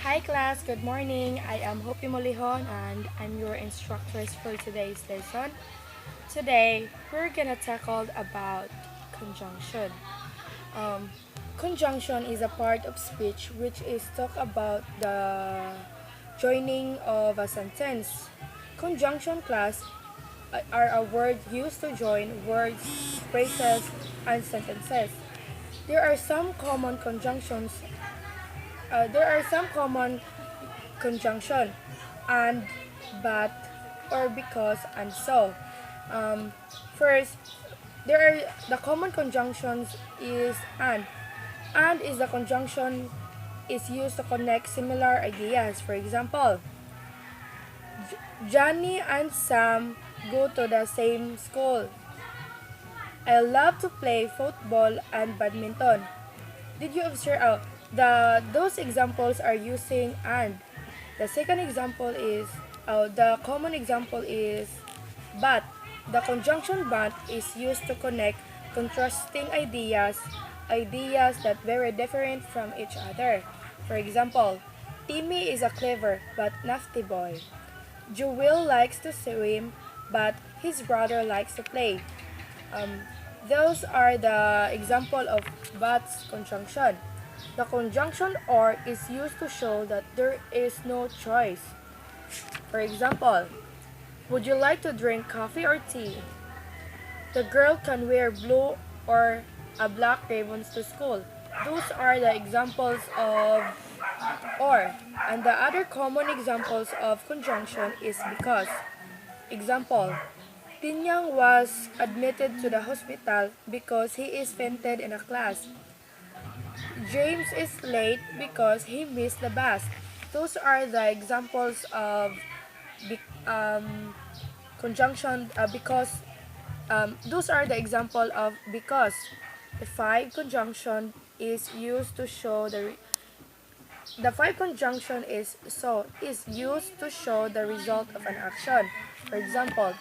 Hi class, good morning. I am Hopi Molihon and I'm your instructor for today's lesson. Today, we're gonna tackle about conjunction. Um, Conjunction is a part of speech which is talk about the joining of a sentence. Conjunction class are a word used to join words, phrases, and sentences. There are some common conjunctions. There are some common conjunction and, but, or because, and so. Um, First, there are the common conjunctions is and. And is the conjunction is used to connect similar ideas. For example, Johnny and Sam go to the same school. I love to play football and badminton. Did you observe? Those examples are using and. The second example is the common example is but. The conjunction but is used to connect contrasting ideas that very different from each other. For example, Timmy is a clever but nasty boy. Joel likes to swim, but his brother likes to play. Um, those are the example of but's conjunction. The conjunction or is used to show that there is no choice. For example, would you like to drink coffee or tea? The girl can wear blue or a black ribbons to school. Those are the examples of or. And the other common examples of conjunction is because. Example, Tinyang was admitted to the hospital because he is fainted in a class. James is late because he missed the bus. Those are the examples of conjunction because those are the example of because. The five conjunction is used to show the five conjunction is used to show the result of an action. For example,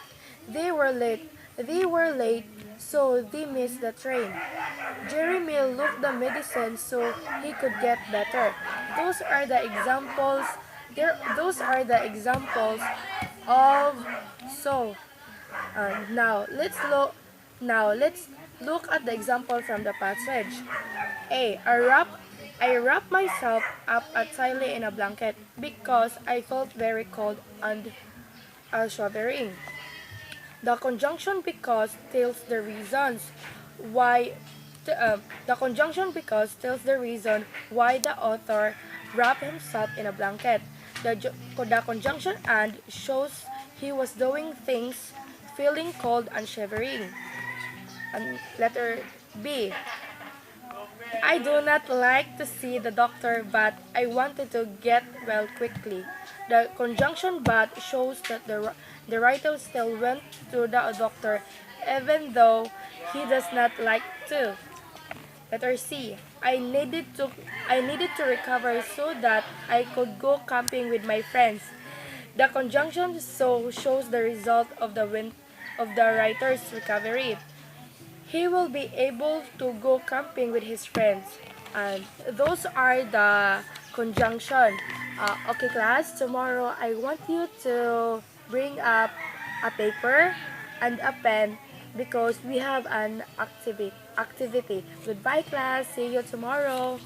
they were late. They were late, so they missed the train. Jeremy looked the medicine so he could get better. Those are the examples. Those are the examples of so. Now let's look. Now let's look at the example from the passage. A. I wrapped myself up tightly in a blanket because I felt very cold and shivering. The conjunction because tells the reasons why the conjunction because tells the reason why the author wrapped himself in a blanket. The conjunction and shows he was doing things, feeling cold and shivering. And letter B. I do not like to see the doctor, but I wanted to get well quickly. The conjunction but shows that the writer still went to the doctor even though he does not like to. Letter C. I needed to recover so that I could go camping with my friends. The conjunction so shows the result of the writer's recovery. He will be able to go camping with his friends. And those are the conjunction. Okay, class, tomorrow I want you to bring up a paper and a pen because we have an activity. Goodbye, class. See you tomorrow.